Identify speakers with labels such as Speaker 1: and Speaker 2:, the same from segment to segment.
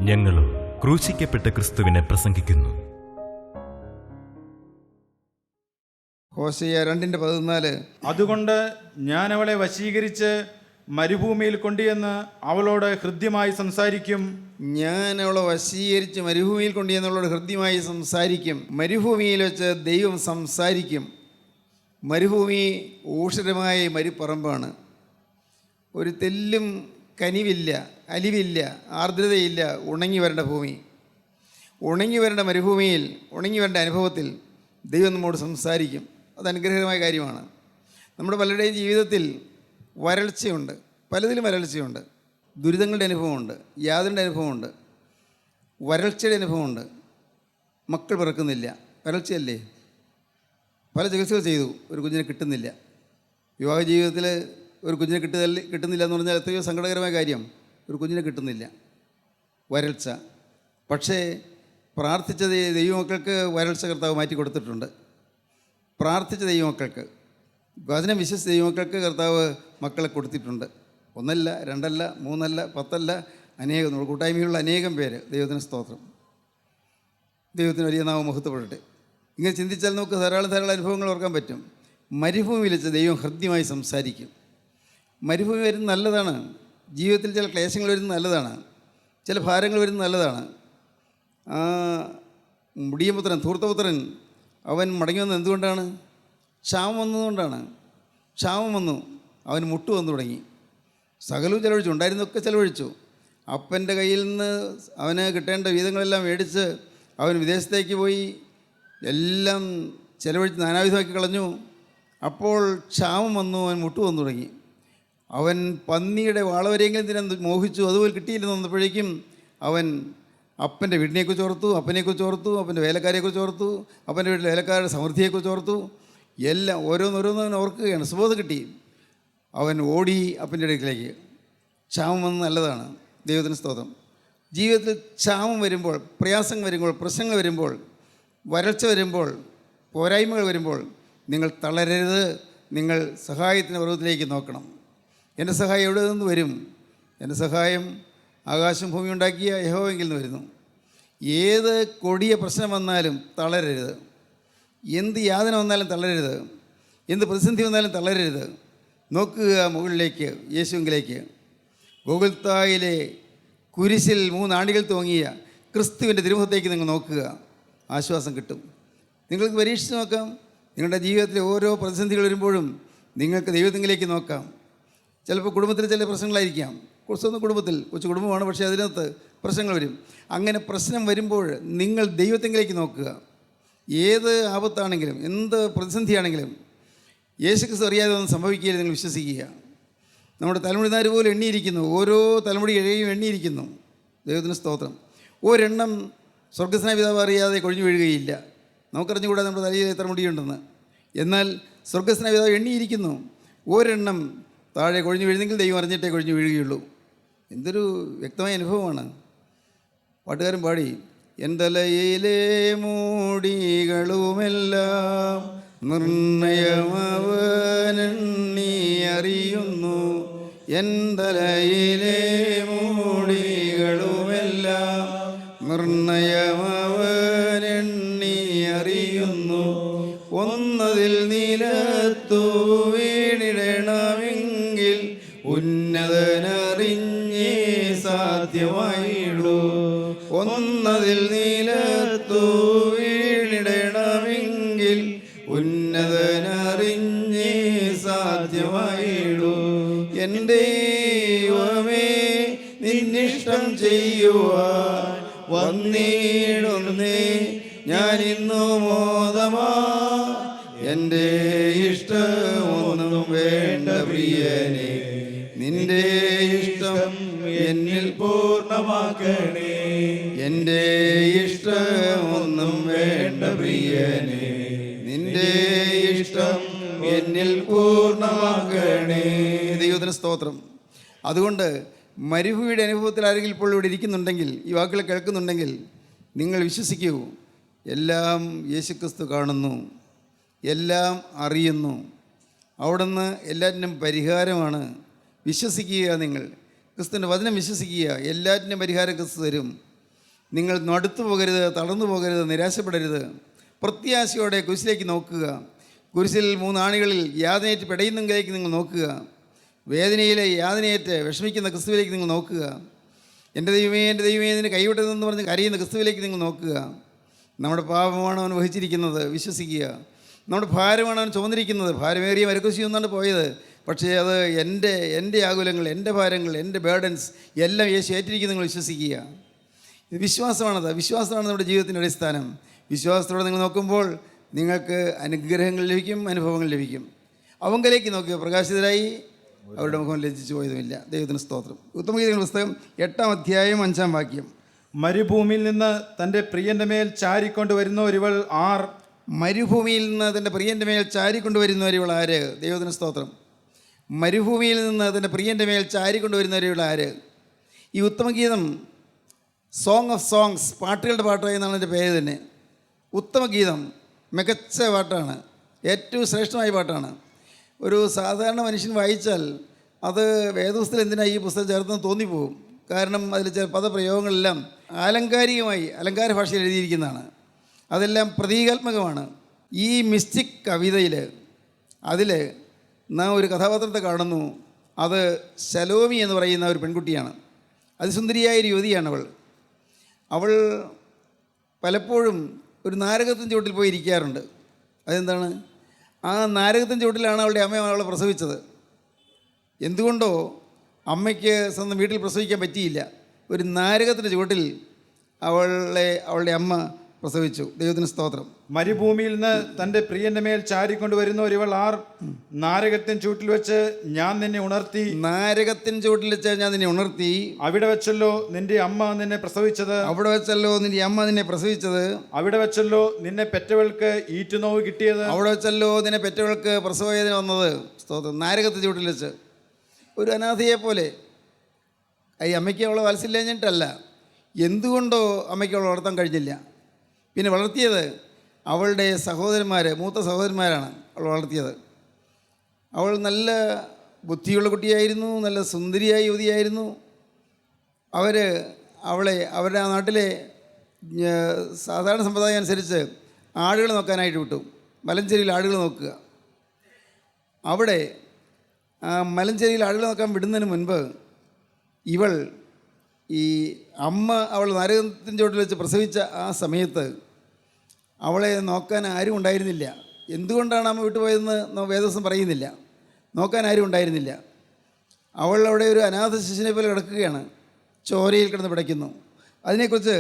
Speaker 1: ഞങ്ങളും ക്രൂശിക്കപ്പെട്ട ക്രിസ്തുവിനെ പ്രസംഗിക്കുന്നു.
Speaker 2: ഹോശേയ 2:14.
Speaker 3: അതുകൊണ്ട് ഞാൻ അവളെ വശീകരിച്ച് മരുഭൂമിയിൽ കൊണ്ടുചെന്ന് അവളോട് ഹൃദ്യമായി സംസാരിക്കും.
Speaker 2: ഞാൻ അവളെ വശീകരിച്ച് മരുഭൂമിയിൽ കൊണ്ടുചെന്നുള്ളവളോട് ഹൃദ്യമായി സംസാരിക്കും. മരുഭൂമിയിൽ വെച്ച് ദൈവം സംസാരിക്കും. മരുഭൂമി ഊഷരമായ മരുപ്പറമ്പാണ്. ഒരു തെല്ലും കനിവില്ല, അലിവില്ല, ആർദ്രതയില്ല. ഉണങ്ങി വരേണ്ട ഭൂമി, ഉണങ്ങി വരേണ്ട മരുഭൂമിയിൽ, ഉണങ്ങി വരേണ്ട അനുഭവത്തിൽ ദൈവം നമ്മോട് സംസാരിക്കും. അത് അനുഗ്രഹകരമായ കാര്യമാണ്. നമ്മുടെ പലരുടെയും ജീവിതത്തിൽ വരൾച്ചയുണ്ട്, പലതിലും വരൾച്ചയുണ്ട്. ദുരിതങ്ങളുടെ അനുഭവമുണ്ട്, യാതൊരു അനുഭവമുണ്ട്, വരൾച്ചയുടെ അനുഭവമുണ്ട്. മക്കൾ പിറക്കുന്നില്ല, വരൾച്ചയല്ലേ. പല ചികിത്സകൾ ചെയ്തു, ഒരു കുഞ്ഞിനെ കിട്ടുന്നില്ല. വിവാഹ ജീവിതത്തിൽ ഒരു കുഞ്ഞിനെ കിട്ടുന്നില്ല എന്ന് പറഞ്ഞാൽ എത്രയോ സങ്കടകരമായ കാര്യം. ഒരു കുഞ്ഞിനെ കിട്ടുന്നില്ല, വരൾച്ച. പക്ഷേ പ്രാർത്ഥിച്ച ദൈവമക്കൾക്ക് വരൾച്ച കർത്താവ് മാറ്റി കൊടുത്തിട്ടുണ്ട്. പ്രാർത്ഥിച്ച ദൈവമക്കൾക്ക്, വചനം വിശ്വസിച്ച ദൈവമക്കൾക്ക് കർത്താവ് മക്കളെ കൊടുത്തിട്ടുണ്ട്. 1 അല്ല, 2 അല്ല, 3 അല്ല, 10 അല്ല, അനേകം. നമ്മൾ കൂട്ടായ്മയിലുള്ള അനേകം പേര്. ദൈവത്തിന് സ്തോത്രം. ദൈവത്തിന് വലിയ നാമം മഹത്വപ്പെടട്ടെ. ഇങ്ങനെ ചിന്തിച്ചാൽ നമുക്ക് ധാരാളം അനുഭവങ്ങൾ ഓർക്കാൻ പറ്റും. മരുഭൂമിയിൽ വെച്ച് ദൈവം ഹൃദ്യമായി സംസാരിക്കും. മരുഭൂമി വരുന്നത് നല്ലതാണ്. ജീവിതത്തിൽ ചില ക്ലേശങ്ങൾ വരുന്നത് നല്ലതാണ്, ചില ഭാരങ്ങൾ വരുന്നത് നല്ലതാണ്. മുടിയപുത്രൻ, ധൂർത്തപുത്രൻ, അവൻ മടങ്ങി വന്നത് എന്തുകൊണ്ടാണ്? ക്ഷാമം വന്നതുകൊണ്ടാണ്. ക്ഷാമം വന്നു, അവൻ മുട്ടു വന്നു തുടങ്ങി. സകലവും ചിലവഴിച്ചു, ഉണ്ടായിരുന്നൊക്കെ ചിലവഴിച്ചു. അപ്പൻ്റെ കയ്യിൽ നിന്ന് അവന് കിട്ടേണ്ട വീതങ്ങളെല്ലാം മേടിച്ച് അവൻ വിദേശത്തേക്ക് പോയി, എല്ലാം ചിലവഴിച്ച് നാനാവിധമാക്കി കളഞ്ഞു. അപ്പോൾ ക്ഷാമം വന്നു, അവൻ മുട്ടു വന്നു തുടങ്ങി. അവൻ പന്നിയുടെ വാളവരെയെങ്കിലും തിനാൻ മോഹിച്ചു, അതുപോലെ കിട്ടിയില്ലെന്ന് വന്നപ്പോഴേക്കും അവൻ അപ്പൻ്റെ വീടിനെക്കുറിച്ച് ഓർത്തു, അപ്പനെക്കുറിച്ച് ഓർത്തു, അപ്പൻ്റെ വേലക്കാരെക്കുറിച്ച് ഓർത്തു, അപ്പൻ്റെ വീട്ടിലെ വേലക്കാരുടെ സമൃദ്ധിയെക്കുറിച്ച് ഓർത്തു. എല്ലാം ഓരോന്നോരോന്നും ഓർക്കുകയാണ്. സുബോധം കിട്ടി. അവൻ ഓടി അപ്പൻ്റെ അടുക്കിലേക്ക്. ക്ഷാമം വന്ന് നല്ലതാണ്. ദൈവത്തിന് സ്തോത്രം. ജീവിതത്തിൽ ക്ഷാമം വരുമ്പോൾ, പ്രയാസങ്ങൾ വരുമ്പോൾ, പ്രശ്നങ്ങൾ വരുമ്പോൾ, വരൾച്ച വരുമ്പോൾ, പോരായ്മകൾ വരുമ്പോൾ നിങ്ങൾ തളരരുത്. നിങ്ങൾ സഹായത്തിൻ്റെ പർവ്വതത്തിലേക്ക് നോക്കണം. എൻ്റെ സഹായം എവിടെ നിന്ന് വരും? എൻ്റെ സഹായം ആകാശം ഭൂമി ഉണ്ടാക്കിയ യഹോവയെങ്കിൽ നിന്ന് വരുന്നു. ഏത് കൊടിയ പ്രശ്നം വന്നാലും തളരരുത്. എന്ത് യാതന വന്നാലും തളരരുത്. എന്ത് പ്രതിസന്ധി വന്നാലും തളരരുത്. നോക്കുക മുകളിലേക്ക്, യേശുവിലേക്ക്. ഗോകുൽത്തായിലെ കുരിശിൽ 3 ആണികൾ തൂങ്ങിയ ക്രിസ്തുവിൻ്റെ തിരുമുഖത്തേക്ക് നിങ്ങൾ നോക്കുക. ആശ്വാസം കിട്ടും. നിങ്ങൾക്ക് പരീക്ഷിച്ച് നോക്കാം. നിങ്ങളുടെ ജീവിതത്തിലെ ഓരോ പ്രതിസന്ധികൾ വരുമ്പോഴും നിങ്ങൾക്ക് ദൈവത്തിലേക്ക് നോക്കാം. ചിലപ്പോൾ കുടുംബത്തിൽ ചില പ്രശ്നങ്ങളായിരിക്കാം. സ്വന്തം കുടുംബത്തിൽ, കൊച്ചു കുടുംബമാണ്, പക്ഷേ അതിനകത്ത് പ്രശ്നങ്ങൾ വരും. അങ്ങനെ പ്രശ്നം വരുമ്പോൾ നിങ്ങൾ ദൈവത്തിലേക്ക് നോക്കുക. ഏത് ആപത്താണെങ്കിലും, എന്ത് പ്രതിസന്ധിയാണെങ്കിലും യേശുക്രിസ്തു അറിയാതെ ഒന്നും സംഭവിക്കുകയില്ല. നിങ്ങൾ വിശ്വസിക്കുക. നമ്മുടെ തലമുടിനാര് പോലും എണ്ണിയിരിക്കുന്നു. ഓരോ തലമുടി ഇഴയും എണ്ണിയിരിക്കുന്നു. ദൈവത്തിന് സ്തോത്രം. ഒരെണ്ണം സ്വർഗ്ഗസ്നായ പിതാവ് അറിയാതെ കൊഴിഞ്ഞു വീഴുകയില്ല. നമുക്കറിഞ്ഞുകൂടാതെ നമ്മുടെ തലയിൽ എത്ര മുടിയുണ്ടെന്ന്. എന്നാൽ സ്വർഗ്ഗസ്നായ പിതാവ് എണ്ണിയിരിക്കുന്നു. ഒരെണ്ണം താഴെ കൊഴിഞ്ഞു വീഴുന്നെങ്കിൽ ദൈവം അറിഞ്ഞിട്ടേ കൊഴിഞ്ഞു വീഴുകയുള്ളൂ. എന്തൊരു വ്യക്തമായ അനുഭവമാണ്. പാട്ടുകാരൻ പാടി, എൻ്റെ തലയിലെ മൂടികളുമെല്ലാം നിർണയമവനെണ്ണി അറിയുന്നു. എൻ്റെ തലയിലെ മൂടികളുമെല്ലാം നിർണയമവനെണ്ണി അറിയുന്നു. ഒന്നതിൽ നിലത്തു വീണിടണമെങ്കിൽ ഉന്നതനറിഞ്ഞേ സാധ്യമായിടൂ. ഒന്നതിൽ നിലത്തു വീണിടണമെങ്കിൽ ഉന്നതനറിഞ്ഞേ സാധ്യമായിടൂ. എൻ്റെ ദൈവമേ, നിന്നിഷ്ടം ചെയ്യുവാൻ വന്നിടുന്നേ ഞാനിന്നു മോദമാ. എൻ്റെ ഇഷ്ടമൊന്നും വേണ്ട പ്രിയനെ, നിന്റെ ഇഷ്ടം എന്നിൽ പൂർണ്ണമാക്കണേ. എൻ്റെ ഇഷ്ടമൊന്നും വേണ്ട പ്രിയനെ, നിന്റെ ഇഷ്ടം എന്നിൽ പൂർണ്ണമാക്കണേ. ദൈവത്തിന് സ്തോത്രം. അതുകൊണ്ട് മരുഭൂമിയുടെ അനുഭവത്തിൽ ആരെങ്കിലും ഇപ്പോൾ ഇവിടെ ഇരിക്കുന്നുണ്ടെങ്കിൽ, ഈ വാക്കുകൾ കേൾക്കുന്നുണ്ടെങ്കിൽ, നിങ്ങൾ വിശ്വസിക്കൂ. എല്ലാം യേശുക്രിസ്തു കാണുന്നു, എല്ലാം അറിയുന്നു. അവിടുന്ന് എല്ലാറ്റിനും പരിഹാരമാണ്. വിശ്വസിക്കുക. നിങ്ങൾ ക്രിസ്തുവിൻ്റെ വചനം വിശ്വസിക്കുക. എല്ലാറ്റിനും പരിഹാരം ക്രിസ്തു തരും. നിങ്ങൾ നടുത്തു പോകരുത്, തളർന്നു പോകരുത്, നിരാശപ്പെടരുത്. പ്രത്യാശയോടെ കുരിശിലേക്ക് നോക്കുക. കുരിശിൽ 3 ആണികളിൽ യാതനയേറ്റ് പിടയുന്നെങ്കിലേക്ക് നിങ്ങൾ നോക്കുക. വേദനയിലെ യാതനയേറ്റ് വിഷമിക്കുന്ന ക്രിസ്തുവിലേക്ക് നിങ്ങൾ നോക്കുക. എൻ്റെ ദൈവമേ, എൻ്റെ ദൈവമേ, ഇതിന് കൈവിട്ടതെന്ന് പറഞ്ഞ് കരയുന്ന ക്രിസ്തുവിലേക്ക് നിങ്ങൾ നോക്കുക. നമ്മുടെ പാപമാണ് അവൻ വഹിച്ചിരിക്കുന്നത്, വിശ്വസിക്കുക. നമ്മുടെ ഭാരമാണ് അവൻ ചുമന്നിരിക്കുന്നത്. ഭാരമേറിയ മരക്കുശി ഒന്നാണ് പോയത്, പക്ഷേ അത് എൻ്റെ ആകുലങ്ങൾ, എൻ്റെ ഭാരങ്ങൾ, എൻ്റെ ബേർഡൻസ് എല്ലാം യേശു ഏറ്റിരിക്കുന്നു. നിങ്ങൾ വിശ്വസിക്കുക. ഇത് വിശ്വാസമാണ് നമ്മുടെ ജീവിതത്തിൻ്റെ അടിസ്ഥാനം. വിശ്വാസത്തോടെ നിങ്ങൾ നോക്കുമ്പോൾ നിങ്ങൾക്ക് അനുഗ്രഹങ്ങൾ ലഭിക്കും, അനുഭവങ്ങൾ ലഭിക്കും. അവങ്കലേക്ക് നോക്കുക, പ്രകാശിതരായി അവരുടെ മുഖം ലജ്ജിച്ചു പോയതുമില്ല. ദൈവത്തിന് സ്തോത്രം. ഉത്തമഗീതങ്ങളുടെ പുസ്തകം 8-ാം അധ്യായം 5-ാം വാക്യം.
Speaker 3: മരുഭൂമിയിൽ നിന്ന് തൻ്റെ പ്രിയൻ്റെ മേൽ ചാരിക്കൊണ്ടുവരുന്ന ഒരുവൾ ആർ?
Speaker 2: മരുഭൂമിയിൽ നിന്ന് തൻ്റെ പ്രിയൻ്റെ മേൽ ചാരിക്കൊണ്ടുവരുന്നവരിവൾ ആര്? ദൈവത്തിന് സ്തോത്രം. മരുഭൂമിയിൽ നിന്ന് തൻ്റെ പ്രിയൻ്റെ മേൽ ചാരിക്കൊണ്ടുവരുന്നവരിവൾ ആര്? ഈ ഉത്തമഗീതം സോങ് ഓഫ് സോങ്സ്, പാട്ടുകളുടെ പാട്ട് എന്നാണ് എൻ്റെ പേര് തന്നെ. ഉത്തമഗീതം മികച്ച പാട്ടാണ്, ഏറ്റവും ശ്രേഷ്ഠമായ പാട്ടാണ്. ഒരു സാധാരണ മനുഷ്യൻ വായിച്ചാൽ അത് വേദപുസ്തകത്തിൽ എന്തിനാണ് ഈ പുസ്തകം ചേർത്തെന്ന് തോന്നിപ്പോകും. കാരണം അതിൽ ചില പദപ്രയോഗങ്ങളെല്ലാം ആലങ്കാരികമായി അലങ്കാര ഭാഷയിൽ എഴുതിയിരിക്കുന്നതാണ്. അതെല്ലാം പ്രതീകാത്മകമാണ്. ഈ മിസ്റ്റിക് കവിതയിൽ അതിൽ നാം ഒരു കഥാപാത്രത്തെ കാണുന്നു. അത് ശലോമി എന്ന് പറയുന്ന ഒരു പെൺകുട്ടിയാണ്. അതിസുന്ദരിയായൊരു യുവതിയാണ് അവൾ പലപ്പോഴും ഒരു നാരകത്തിൻ ചുവട്ടിൽ പോയി ഇരിക്കാറുണ്ട്. അതെന്താണ്? ആ നാരകത്തിൻ ചുവട്ടിലാണ് അവളുടെ അമ്മ അവളെ പ്രസവിച്ചത്. എന്തുകൊണ്ടോ അമ്മയ്ക്ക് സ്വന്തം വീട്ടിൽ പ്രസവിക്കാൻ പറ്റിയില്ല. ഒരു നാരകത്തിൻ്റെ ചുവട്ടിൽ അവളുടെ അമ്മ പ്രസവിച്ചു. ദൈവത്തിന് സ്തോത്രം.
Speaker 3: മരുഭൂമിയിൽ നിന്ന് തൻ്റെ പ്രിയൻ്റെ മേൽ ചാരിക്കൊണ്ടുവരുന്ന ഒരുവൾ ആർ? നാരകത്തിൻ ചൂട്ടിൽ വെച്ച് ഞാൻ നിന്നെ ഉണർത്തി.
Speaker 2: നാരകത്തിൻ ചുവട്ടിൽ വെച്ച് ഞാൻ നിന്നെ ഉണർത്തി.
Speaker 3: അവിടെ വെച്ചല്ലോ നിന്റെ അമ്മ നിന്നെ പ്രസവിച്ചത്.
Speaker 2: അവിടെ വെച്ചല്ലോ നിന്റെ അമ്മ നിന്നെ പ്രസവിച്ചത്.
Speaker 3: അവിടെ വെച്ചല്ലോ നിന്നെ പെറ്റവൾക്ക് ഈറ്റുനോവ് കിട്ടിയത്.
Speaker 2: അവിടെ വെച്ചല്ലോ നിന്നെ പെറ്റവൾക്ക് പ്രസവവേദന വന്നത്. സ്തോത്രം. നാരകത്തിൻ ചുവട്ടിൽ വെച്ച് ഒരു അനാഥയെ പോലെ. ഈ അമ്മയ്ക്ക് അവളെ വാത്സല്യഞ്ഞിട്ടല്ല, എന്തുകൊണ്ടോ അമ്മയ്ക്ക് അവളെ വളർത്താൻ കഴിഞ്ഞില്ല. പിന്നെ വളർത്തിയത് അവളുടെ മൂത്ത സഹോദരന്മാരാണ് അവൾ വളർത്തിയത്. അവൾ നല്ല ബുദ്ധിയുള്ള കുട്ടിയായിരുന്നു, നല്ല സുന്ദരിയായ യുവതിയായിരുന്നു. അവളെ അവരുടെ ആ നാട്ടിലെ സാധാരണ സമ്പ്രദായം അനുസരിച്ച് ആടുകൾ നോക്കാനായിട്ട് വിട്ടു. മലഞ്ചേരിയിൽ ആടുകൾ നോക്കുക. അവിടെ ആ മലഞ്ചേരിയിൽ ആടുകൾ നോക്കാൻ വിടുന്നതിന് മുൻപ് ഈ അമ്മ അവൾ നാരകത്തിൻ ചുവട്ടിൽ വെച്ച് പ്രസവിച്ച ആ സമയത്ത് അവളെ നോക്കാൻ ആരും ഉണ്ടായിരുന്നില്ല. എന്തുകൊണ്ടാണ് അമ്മ വിട്ടുപോയതെന്ന് വേദവസം പറയുന്നില്ല. നോക്കാൻ ആരും ഉണ്ടായിരുന്നില്ല. അവൾ അവിടെ ഒരു അനാഥ ശിശുവിനെ പോലെ കിടക്കുകയാണ്, ചോരയിൽ കിടന്ന് പിടയ്ക്കുന്നു. അതിനെക്കുറിച്ച്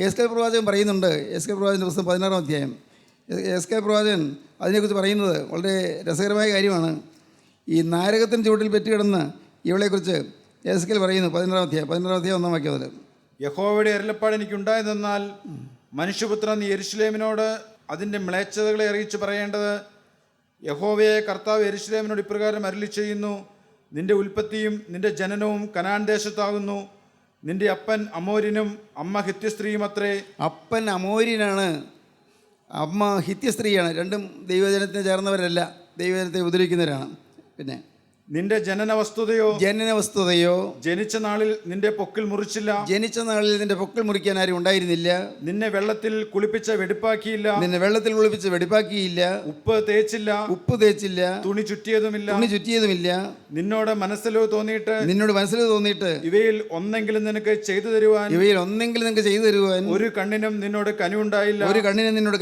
Speaker 2: എസ്കേൽ പ്രവാചകൻ പറയുന്നുണ്ട്. എസ്കേൽ പ്രവാചകൻ്റെ പുസ്തകം 16-ാം അധ്യായം. എസ്കേൽ പ്രവാചകൻ അതിനെക്കുറിച്ച് പറയുന്നത് വളരെ രസകരമായ കാര്യമാണ്. ഈ നാരകത്തിൻ ചുവട്ടിൽ പെറ്റുകിടന്ന് ഇവളെക്കുറിച്ച് എസ്കേൽ പറയുന്നു. 16-ാം അധ്യായം 1-ാം വാക്യം മുതൽ.
Speaker 3: യഹോവയുടെ അരുളപ്പാട് എനിക്കുണ്ടായതെന്നാൽ, മനുഷ്യപുത്രൻ നീ യെരൂശലേമിനോട് അതിൻ്റെ മ്ലേച്ഛതകളെ അറിയിച്ച് പറയേണ്ടത്, യഹോവയെ കർത്താവ് യെരൂശലേമിനോട് ഇപ്രകാരം അരുളി ചെയ്യുന്നു, നിന്റെ ഉൽപ്പത്തിയും നിന്റെ ജനനവും കനാൻ ദേശത്താകുന്നു. നിന്റെ അപ്പൻ അമോര്യനും അമ്മ ഹിത്യസ്ത്രീയും അത്രേ.
Speaker 2: അപ്പൻ അമോര്യനാണ്, അമ്മ ഹിത്യസ്ത്രീയാണ്. രണ്ടും ദൈവജനത്തിന് ചേർന്നവരല്ല, ദൈവജനത്തെ ഉപദ്രവിക്കുന്നവരാണ്. പിന്നെ
Speaker 3: നിന്റെ ജനന വസ്തുതയോ ജനിച്ച നാളിൽ നിന്റെ പൊക്കിൾ മുറിച്ചില്ല.
Speaker 2: ജനിച്ച നാളിൽ നിന്റെ പൊക്കിൾ മുറിക്കാൻ ആരും ഉണ്ടായിരുന്നില്ല.
Speaker 3: നിന്നെ വെള്ളത്തിൽ കുളിപ്പിച്ച് വെടിപ്പാക്കിയില്ല. ഉപ്പ് തേച്ചില്ല. തുണി ചുറ്റിയതുമില്ല. നിന്നോട് മനസ്സിലോ തോന്നിയിട്ട് ഇവയിൽ ഒന്നെങ്കിലും നിനക്ക് ചെയ്തു തരുവാൻ ഒരു കണ്ണിനും നിന്നോട്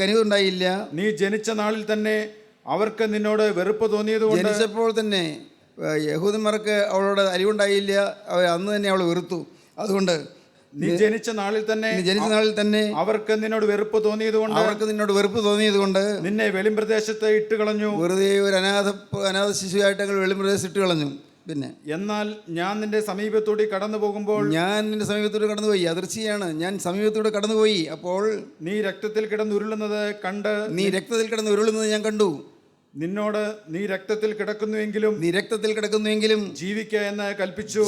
Speaker 3: കനിവുണ്ടായില്ല. നീ ജനിച്ച നാളിൽ തന്നെ അവർക്ക് നിന്നോട് വെറുപ്പ് തോന്നിയതുകൊണ്ട്,
Speaker 2: ജനിച്ചപ്പോൾ തന്നെ യഹൂദന്മാർക്ക് അവളോട് അലിവുണ്ടായില്ല. അന്ന് തന്നെ അവൾ വെറുത്തു. അതുകൊണ്ട്
Speaker 3: നീ ജനിച്ച നാളിൽ തന്നെ അവർക്ക് നിന്നോട് വെറുപ്പ് തോന്നിയതുകൊണ്ട് നിന്നെ വെളിമ്പ്രദേശത്ത് ഇട്ട് കളഞ്ഞു.
Speaker 2: വെറുതെ ഒരു അനാഥ ശിശുവായിട്ട് ഞങ്ങൾ വെളിമ്പ്രദേശത്ത് ഇട്ട് കളഞ്ഞു. പിന്നെ
Speaker 3: എന്നാൽ ഞാൻ നിന്റെ സമീപത്തൂടെ കടന്നുപോയി.
Speaker 2: അതിർച്ചയാണ്, ഞാൻ സമീപത്തൂടെ കടന്നുപോയി. അപ്പോൾ
Speaker 3: നീ രക്തത്തിൽ കിടന്നുരുളുന്നത്
Speaker 2: ഞാൻ കണ്ടു.
Speaker 3: നിന്നോട് നീ രക്തത്തിൽ കിടക്കുന്നുവെങ്കിലും ജീവിക്ക എന്ന് ഞാൻ കൽപ്പിച്ചു.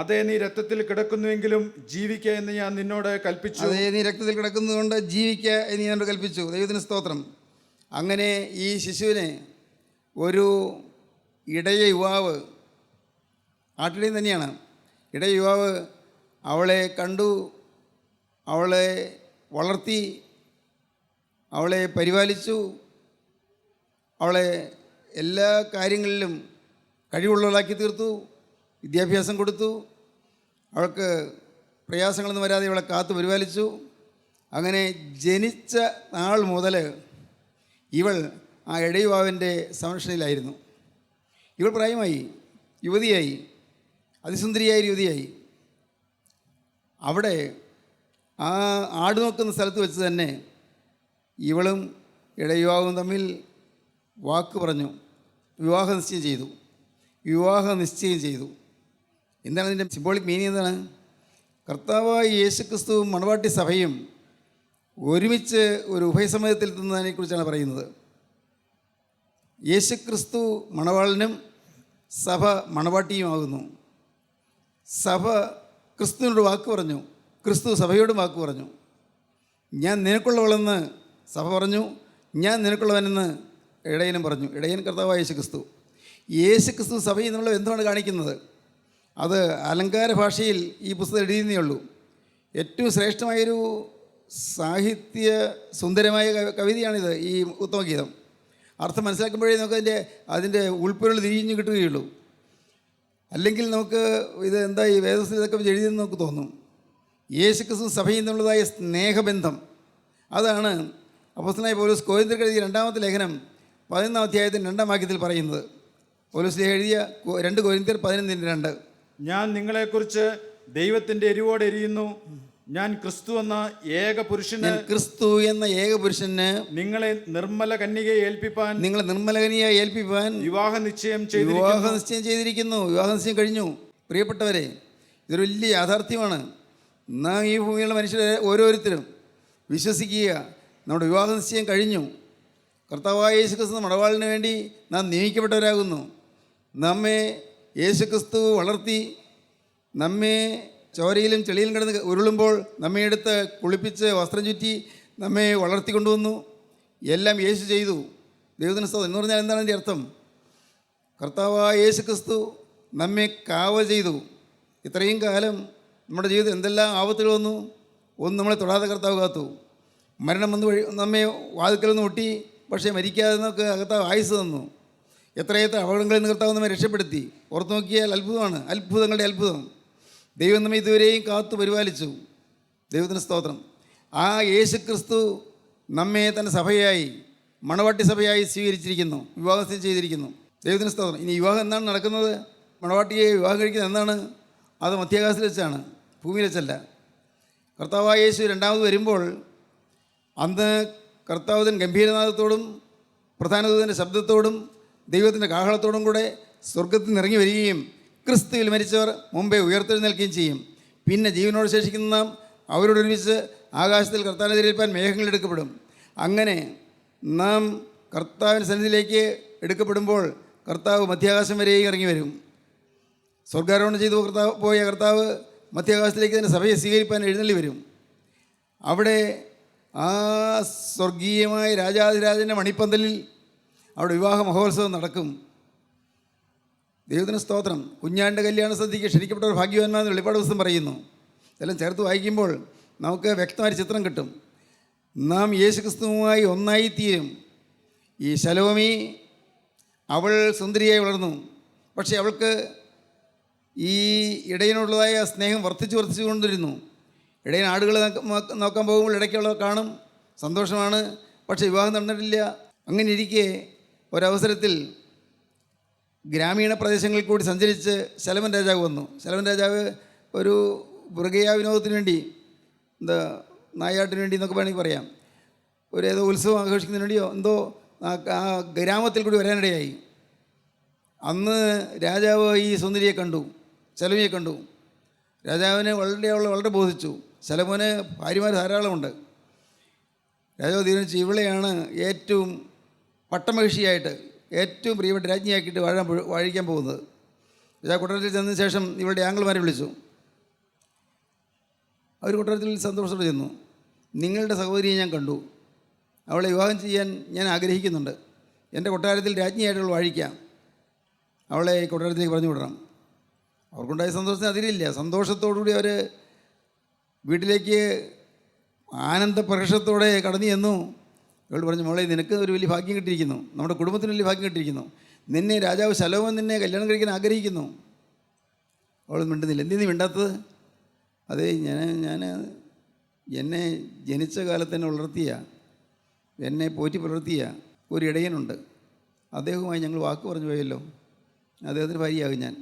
Speaker 3: അതേ, നീ രക്തത്തിൽ കിടക്കുന്നുവെങ്കിലും ജീവിക്ക എന്ന് ഞാൻ നിന്നോട് കൽപ്പിച്ചു.
Speaker 2: നീ രക്തത്തിൽ കിടക്കുന്നതുകൊണ്ട് ജീവിക്ക എന്ന് ഞാൻ കൽപ്പിച്ചു. ദൈവത്തിന് സ്തോത്രം. അങ്ങനെ ഈ ശിശുവിനെ ഒരു ഇടയ യുവാവ്, ആട്ടിടയും തന്നെയാണ്, ഇടയ യുവാവ് അവളെ കണ്ടു. അവളെ വളർത്തി, അവളെ പരിപാലിച്ചു, അവളെ എല്ലാ കാര്യങ്ങളിലും കഴിവുള്ളവളാക്കി തീർത്തു, വിദ്യാഭ്യാസം കൊടുത്തു, അവൾക്ക് പ്രയാസങ്ങളൊന്നും വരാതെ അവളെ കാത്തു പരിപാലിച്ചു. അങ്ങനെ ജനിച്ച നാൾ മുതൽ ഇവൾ ആ ഇടയുവാവിൻ്റെ സംരക്ഷണയിലായിരുന്നു. ഇവൾ പ്രായമായി, യുവതിയായി, അതിസുന്ദരിയായ യുവതിയായി. അവിടെ ആ ആട് നോക്കുന്ന സ്ഥലത്ത് വെച്ച് തന്നെ ഇവളും ഇടയുവാവും തമ്മിൽ വാക്ക് പറഞ്ഞു, വിവാഹ നിശ്ചയം ചെയ്തു. എന്താണ് അതിൻ്റെ സിംബോളിക് മീനിങ്? എന്താണ്? കർത്താവായ യേശുക്രിസ്തുവും മണവാട്ടി സഭയും ഒരുമിച്ച് ഒരു ഉഭയസമ്മതത്തിലെത്തുന്നതിനെക്കുറിച്ചാണ് പറയുന്നത്. യേശുക്രിസ്തു മണവാളനും സഭ മണവാട്ടിയുമാകുന്നു. സഭ ക്രിസ്തുവിനോട് വാക്ക് പറഞ്ഞു, ക്രിസ്തു സഭയോടും വാക്ക് പറഞ്ഞു. ഞാൻ നിനക്കുള്ളവളെന്ന് സഭ പറഞ്ഞു, ഞാൻ നിനക്കുള്ളവനെന്ന് ഇടയനും പറഞ്ഞു. ഇടയൻ കർത്താവായ യേശുക്രിസ്തു. യേശുക്രിസ്തു സഭയിൽ നിന്നുള്ള ബന്ധമാണ് കാണിക്കുന്നത്. അത് അലങ്കാര ഭാഷയിൽ ഈ പുസ്തകം എഴുതിയെന്നേ ഉള്ളൂ. ഏറ്റവും ശ്രേഷ്ഠമായൊരു സാഹിത്യ സുന്ദരമായ കവിതയാണിത്, ഈ ഉത്തമഗീതം. അർത്ഥം മനസ്സിലാക്കുമ്പോഴേ നമുക്ക് അതിൻ്റെ ഉൾപ്പൊരുൾ തിരിഞ്ഞു കിട്ടുകയുള്ളൂ. അല്ലെങ്കിൽ നമുക്ക് ഇത് എന്താ ഈ വേദപുസ്തകത്തിൽ ഇതൊക്കെ എഴുതിയെന്ന് നമുക്ക് തോന്നും. യേശുക്രിസ്തു സഭയിൽ നിന്നുള്ളതായ സ്നേഹബന്ധം, അതാണ് അപ്പോസ്തലനായ പൗലോസ് കൊരിന്ത്യർക്ക് എഴുതിയ 2-ാമത്തെ ലേഖനം 11-ാം അധ്യായത്തിൻ്റെ 2-ാം വാക്യത്തിൽ പറയുന്നത്. പൗലോസ് എഴുതിയ 2 കൊരിന്ത്യർ 11:2.
Speaker 3: ഞാൻ നിങ്ങളെക്കുറിച്ച് ദൈവത്തിൻ്റെ എരിവോടെ എരിയുന്നു. ഞാൻ ക്രിസ്തു എന്ന ഏക പുരുഷന് നിങ്ങളെ നിർമ്മല കന്യകയെ ഏൽപ്പിപ്പാൻ വിവാഹ നിശ്ചയം
Speaker 2: ചെയ്തിരിക്കുന്നു. വിവാഹ നിശ്ചയം കഴിഞ്ഞു. പ്രിയപ്പെട്ടവരെ, ഇതൊരു വലിയ യാഥാർത്ഥ്യമാണ്. നാം ഈ ഭൂമിയിലുള്ള മനുഷ്യരെ ഓരോരുത്തരും വിശ്വസിക്കുക, നമ്മുടെ വിവാഹ നിശ്ചയം കഴിഞ്ഞു. കർത്താവായ യേശുക്രിസ്തു മണവാളിന് വേണ്ടി നാം നിയമിക്കപ്പെട്ടവരാകുന്നു. നമ്മെ യേശുക്രിസ്തു വളർത്തി, നമ്മെ ചോരയിലും ചെളിയിലും കിടന്ന് ഉരുളുമ്പോൾ നമ്മെ എടുത്ത് കുളിപ്പിച്ച് വസ്ത്രം ചുറ്റി നമ്മെ വളർത്തിക്കൊണ്ടുവന്നു. എല്ലാം യേശു ചെയ്തു. ദൈവത്തിന് സ്തോത്രം. എന്ന് പറഞ്ഞാൽ എന്താണ് അതിൻ്റെ അർത്ഥം? കർത്താവായ യേശുക്രിസ്തു നമ്മെ കാവ ചെയ്തു. ഇത്രയും കാലം നമ്മുടെ ജീവിതത്തിൽ എന്തെല്ലാം ആപത്തുകൾ വന്നു, ഒന്നും നമ്മളെ തൊടാതെ കർത്താവ് കാത്തു. മരണം വന്ന് നമ്മെ വാതിക്കലൊന്ന് ഒട്ടി, പക്ഷേ മരിക്കാതെ നമുക്ക് കർത്താവ് ആയുസ് തന്നു. എത്രയെത്ര അപകടങ്ങളിൽ നിന്ന് കർത്താവ് നമ്മെ രക്ഷപ്പെടുത്തി. ഓർത്ത് നോക്കിയാൽ അത്ഭുതമാണ്, അത്ഭുതങ്ങളുടെ അത്ഭുതം. ദൈവം നമ്മെ ഇതുവരെയും കാത്തു പരിപാലിച്ചു. ദൈവത്തിന് സ്തോത്രം. ആ യേശുക്രിസ്തു നമ്മെ തന്നെ സഭയായി, മണവാട്ടി സഭയായി സ്വീകരിച്ചിരിക്കുന്നു, വിവാഹം ചെയ്തിരിക്കുന്നു. ദൈവത്തിന് സ്തോത്രം. ഇനി വിവാഹം എന്താണ് നടക്കുന്നത്? മണവാട്ടിയെ വിവാഹം കഴിക്കുന്നത് എന്താണ്? അത് മധ്യാകാശത്തിൽ വെച്ചാണ്, ഭൂമിയിൽ വെച്ചല്ല. കർത്താവായ യേശു 2ാമത് വരുമ്പോൾ അന്ന് കർത്താവിൻ്റെ ഗംഭീരനാദത്തോടും പ്രധാനദൂതൻ്റെ ശബ്ദത്തോടും ദൈവത്തിൻ്റെ കാഹളത്തോടും കൂടെ സ്വർഗത്തിൽ നിന്ന് ഇറങ്ങി വരികയും ക്രിസ്തുവിൽ മരിച്ചവർ മുമ്പേ ഉയർത്തെഴുന്നേൽക്കുകയും ചെയ്യും. പിന്നെ ജീവനോട് ശേഷിക്കുന്ന നാം അവരോടൊരുമിച്ച് ആകാശത്തിൽ കർത്താവിനെ എതിരേൽപ്പാൻ മേഘങ്ങൾ എടുക്കപ്പെടും. അങ്ങനെ നാം കർത്താവിൻ്റെ സന്നിധിയിലേക്ക് എടുക്കപ്പെടുമ്പോൾ കർത്താവ് മധ്യാകാശം വരെയും ഇറങ്ങി വരും. സ്വർഗാരോഹണം ചെയ്തു പോയ കർത്താവ് മധ്യാകാശത്തിലേക്ക് തന്നെ സഭയെ സ്വീകരിപ്പാൻ എഴുന്നള്ളി വരും. അവിടെ ആ സ്വർഗീയമായ രാജാധിരാജൻ്റെ മണിപ്പന്തലിൽ അവിടെ വിവാഹ മഹോത്സവം നടക്കും. ദൈവത്തിന് സ്തോത്രം. കുഞ്ഞാൻ്റെ കല്യാണ സദ്യയ്ക്ക് ക്ഷണിക്കപ്പെട്ടവർ ഭാഗ്യവാന്മാരെന്ന് വെളിപ്പാട് പുസ്തകം പറയുന്നു. ഇതെല്ലാം ചേർത്ത് വായിക്കുമ്പോൾ നമുക്ക് വ്യക്തമായ ചിത്രം കിട്ടും. നാം യേശുക്രിസ്തുവുമായി ഒന്നായിത്തീരും. ഈ ശലോമി, അവൾ സുന്ദരിയായി വളർന്നു. പക്ഷേ അവൾക്ക് ഈ ഇടയനോടുള്ളതായ സ്നേഹം വർദ്ധിച്ചു കൊണ്ടിരുന്നു. ഇടയൻ ആടുകളെ നോക്കാൻ പോകുമ്പോൾ ഇടയ്ക്കുള്ളവർ കാണും, സന്തോഷമാണ്. പക്ഷേ വിവാഹം നടന്നിട്ടില്ല. അങ്ങനെ ഇരിക്കെ ഒരവസരത്തിൽ ഗ്രാമീണ പ്രദേശങ്ങളിൽ കൂടി സഞ്ചരിച്ച് ശലോമൻ രാജാവ് വന്നു. ശലോമൻ രാജാവ് ഒരു മൃഗയാ വിനോദത്തിന് വേണ്ടി, നായാട്ടിന് വേണ്ടി എന്നൊക്കെ വേണമെങ്കിൽ പറയാം, ഏതോ ഉത്സവം ആഘോഷിക്കുന്നതിന് വേണ്ടിയോ എന്തോ ആ ഗ്രാമത്തിൽ കൂടി വരാനിടയായി. അന്ന് രാജാവ് ഈ സുന്ദരിയെ കണ്ടു, ശലോമിയെ കണ്ടു. രാജാവിന് വളരെ ബോധിച്ചു. ശലോമോന് ഭാര്യമാർ ധാരാളമുണ്ട്. രാജാവ് തീരുമാനിച്ചു, ഇവളെയാണ് ഏറ്റവും പട്ടമഹിഷിയായിട്ട്, ഏറ്റവും പ്രിയപ്പെട്ട രാജ്ഞിയാക്കിയിട്ട് വാഴിക്കാൻ പോകുന്നത്. രാജാവ് കൊട്ടാരത്തിൽ ചെന്നതിന് ശേഷം ഇവളുടെ ആംഗിൾമാരെ വിളിച്ചു. അവർ കൊട്ടാരത്തിൽ സന്തോഷത്തോടെ ചെന്നു. നിങ്ങളുടെ സഹോദരിയെ ഞാൻ കണ്ടു, അവളെ വിവാഹം ചെയ്യാൻ ഞാൻ ആഗ്രഹിക്കുന്നുണ്ട്. എൻ്റെ കൊട്ടാരത്തിൽ രാജ്ഞിയായിട്ടുള്ള വാഴിക്കാം, അവളെ കൊട്ടാരത്തിലേക്ക് പറഞ്ഞു വിടണം. അവർക്കുണ്ടായ സന്തോഷത്തിന് അതിരില്ല. സന്തോഷത്തോടുകൂടി അവർ വീട്ടിലേക്ക് ആനന്ദപ്രകർഷത്തോടെ കടന്നു ചെന്നു. ഇവൾ പറഞ്ഞു, മോളെ നിനക്ക് ഒരു വലിയ ഭാഗ്യം കിട്ടിയിരിക്കുന്നു, നമ്മുടെ കുടുംബത്തിന് വലിയ ഭാഗ്യം കിട്ടിയിരിക്കുന്നു, നിന്നെ രാജാവ് ശലോമോൻ നിന്നെ കല്യാണം കഴിക്കാൻ ആഗ്രഹിക്കുന്നു. അവൾ മിണ്ടുന്നില്ല. എന്തിനു നീ മിണ്ടാത്തത്? അതെ, ഞാൻ എന്നെ ജനിച്ച കാലത്ത് തന്നെ വളർത്തിയ, എന്നെ പോറ്റി പുലർത്തിയ ഒരു ഇടയനുണ്ട്, അദ്ദേഹവുമായി ഞങ്ങൾ വാക്ക് പറഞ്ഞു പോയല്ലോ, അദ്ദേഹത്തിന് ഭാര്യയാകും ഞാൻ.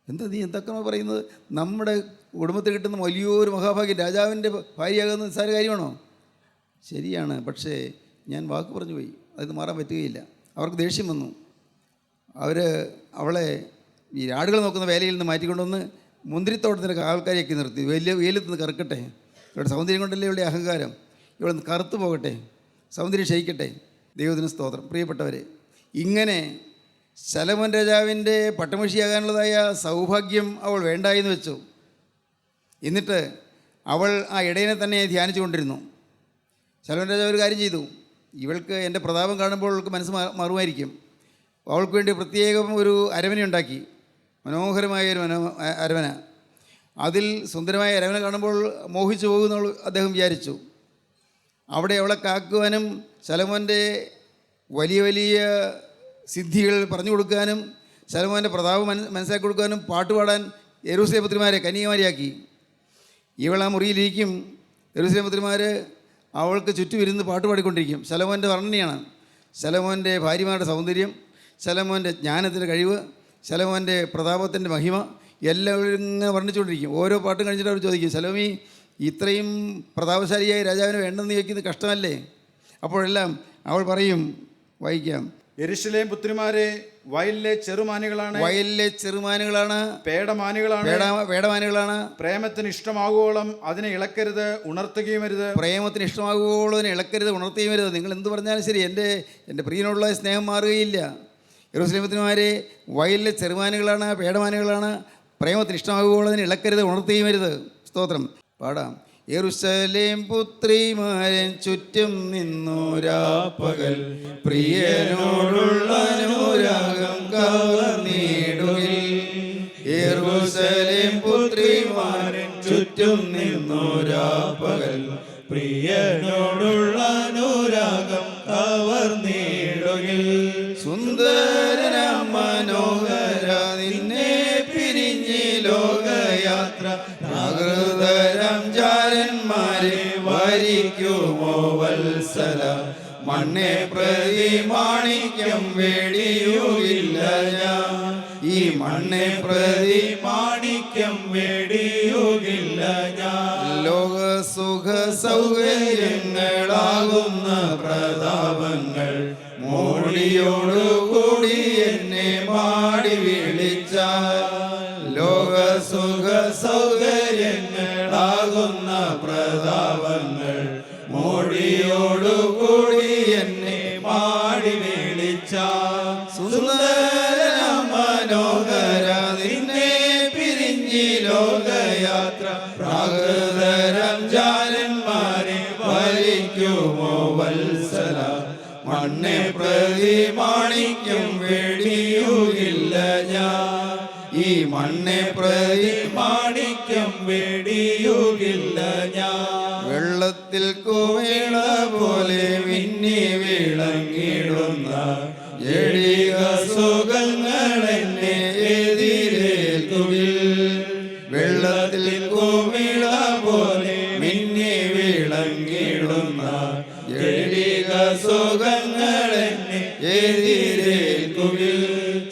Speaker 2: എന്താ നീ എന്തൊക്കെ പറയുന്നത്? നമ്മുടെ കുടുംബത്തിൽ കിട്ടുന്ന വലിയൊരു മഹാഭാഗ്യം രാജാവിൻ്റെ ഭാര്യയാകുന്ന നിസ്സാര കാര്യമാണോ? ശരിയാണ്, പക്ഷേ ഞാൻ വാക്ക് പറഞ്ഞു പോയി, അത് മാറാൻ പറ്റുകയില്ല. അവർക്ക് ദേഷ്യം വന്നു. അവളെ ഈ ആടുകൾ നോക്കുന്ന വേലയിൽ നിന്ന് മാറ്റിക്കൊണ്ടുവന്ന് മുന്തിരിത്തോട്ടത്തിൻ്റെ ആൾക്കാരെയൊക്കെ നിർത്തി, വലിയ വെയിലത്ത് നിന്ന് കറുക്കട്ടെ, ഇവരുടെ സൗന്ദര്യം കൊണ്ടല്ലേ ഇവളുടെ അഹങ്കാരം, ഇവിടെ നിന്ന് കറുത്തു പോകട്ടെ, സൗന്ദര്യം ക്ഷയിക്കട്ടെ. ദൈവത്തിന് സ്തോത്രം. പ്രിയപ്പെട്ടവരെ, ഇങ്ങനെ ശലോമോൻ രാജാവിൻ്റെ പട്ടമഹിഷിയാകാനുള്ളതായ സൗഭാഗ്യം അവൾ വേണ്ടായെന്ന് വെച്ചു. എന്നിട്ട് അവൾ ആ ഇടയനെ തന്നെ ധ്യാനിച്ചു കൊണ്ടിരുന്നു. ശലോമോൻ രാജാവ് ഒരു കാര്യം ചെയ്തു. ഇവൾക്ക് എൻ്റെ പ്രതാപം കാണുമ്പോൾ അവൾക്ക് മനസ്സ് മാറുമായിരിക്കും. അവൾക്ക് വേണ്ടി പ്രത്യേകം ഒരു അരവനയുണ്ടാക്കി, മനോഹരമായൊരു അരവന. അതിൽ സുന്ദരമായ അരവന കാണുമ്പോൾ മോഹിച്ചു പോകുന്ന അദ്ദേഹം വിചാരിച്ചു. അവിടെ അവളെ കാക്കുവാനും ശലോമോൻ്റെ വലിയ വലിയ സിദ്ധികൾ പറഞ്ഞു കൊടുക്കാനും ശലോമോൻ്റെ പ്രതാപം മനസ്സിലാക്കി കൊടുക്കാനും പാട്ടുപാടാൻ യെരൂശലേം പുത്രിമാരെ കന്യകമാരിയാക്കി. ഇവൾ ആ മുറിയിലിരിക്കും. യെരൂശലേം പുത്രിമാർ അവൾക്ക് ചുറ്റും ഇരുന്ന് പാട്ട് പാടിക്കൊണ്ടിരിക്കും. ശലോമോൻ്റെ വർണ്ണനയാണ്, ശലോമോൻ്റെ ഭാര്യമാരുടെ സൗന്ദര്യം, ശലോമോൻ്റെ ജ്ഞാനത്തിൻ്റെ കഴിവ്, ശലോമോൻ്റെ പ്രതാപത്തിൻ്റെ മഹിമ എല്ലാവരും ഇങ്ങനെ വർണ്ണിച്ചുകൊണ്ടിരിക്കും. ഓരോ പാട്ടും കഴിഞ്ഞിട്ട് അവർ ചോദിക്കും, ശലോമി ഇത്രയും പ്രതാപശാലിയായ രാജാവിന് വേണ്ടെന്ന് ചോദിക്കുന്നത് കഷ്ടമല്ലേ? അപ്പോഴെല്ലാം അവൾ പറയും, വായിക്കാം,
Speaker 3: യെരൂശലേം പുത്രിമാരെ വയലിലെ ചെറുമാനുകളാണ്,
Speaker 2: പേടമാനുകളാണ്.
Speaker 3: പ്രേമത്തിന് ഇഷ്ടമാകുവോളം അതിനെ ഇളക്കരുത്, ഉണർത്തുകയും അരുത്.
Speaker 2: പ്രേമത്തിന് ഇഷ്ടമാകുവോളം അതിനെ ഇളക്കരുത്, ഉണർത്തുകയും അരുത്. നിങ്ങൾ എന്ത് പറഞ്ഞാലും ശരി, എൻ്റെ പ്രിയനോടുള്ള സ്നേഹം മാറുകയില്ല. യെരൂശലേം പുത്രിമാരെ വയലിലെ ചെറുമാനുകളാണ്, പേടമാനുകളാണ്. പ്രേമത്തിന് ഇഷ്ടമാകുവോളം അതിനെ ഇളക്കരുത്, ഉണർത്തുകയും അരുത്. സ്തോത്രം. പാടാം. യെരൂശലേം പുത്രിമാരൻ ചുറ്റും നിന്നു രാപ്പകൽ, പ്രിയനോടുള്ള അനുരാഗം കവർന്നിടുകിൽ. യെരൂശലേം പുത്രിമാരൻ ചുറ്റും നിന്നു രാപ്പകൽ, പ്രിയനോടുള്ള അനുരാഗം കവർന്നിടുകിൽ. സുന്ദര മനോഹര നിന്നെ പിരിഞ്ഞി ലോകയാത്ര, പ്രാകൃതരം ജാരന്മാരെ വരിക്കുമോ വത്സല. മണ്ണെ പ്രതി മാണിക്യം വേടിയുകില്ല ഞാൻ, ഈ മണ്ണെ പ്രതി മാണിക്യം വേടിയുകില്ല ഞാൻ. ലോകസുഖ സൗകര്യങ്ങളാകുന്ന പ്രതാപങ്ങൾ മോടിയോടുകൂടി എന്നെ മാടി വിളിച്ചാൽ, ലോകസുഖ സൗകര്യങ്ങളാകുന്ന പ്രതാപങ്ങൾ മോടിയോടുകൂടി എന്നെ മാടി വിളിച്ചാൽ. സുന്ദര മനോഹര നിന്നെ പിരിഞ്ഞി ലോകയാത്ര, പ്രാകൃതരം ജാരന്മാരെ വരിക്കുമോ വത്സല. മണ്ണെ പ്രതി മാണിക്യം വേടിയുകില്ല ഞാൻ, ഈ മണ്ണെ പ്രതി മാണിക്യം വേടിയുകില്ല ഞാൻ. വെള്ളത്തിൽ കുമിള പോലെ മിന്നി വിളങ്ങിടുന്ന ജഡിക സുഖങ്ങൾ എന്നെ എതിരേൽക്കുകിൽ. വെള്ളത്തിൽ കുമിള പോലെ മിന്നി വിളങ്ങിടുന്ന ജഡിക സുഖങ്ങൾ എന്നെ എതിരേൽക്കുകിൽ.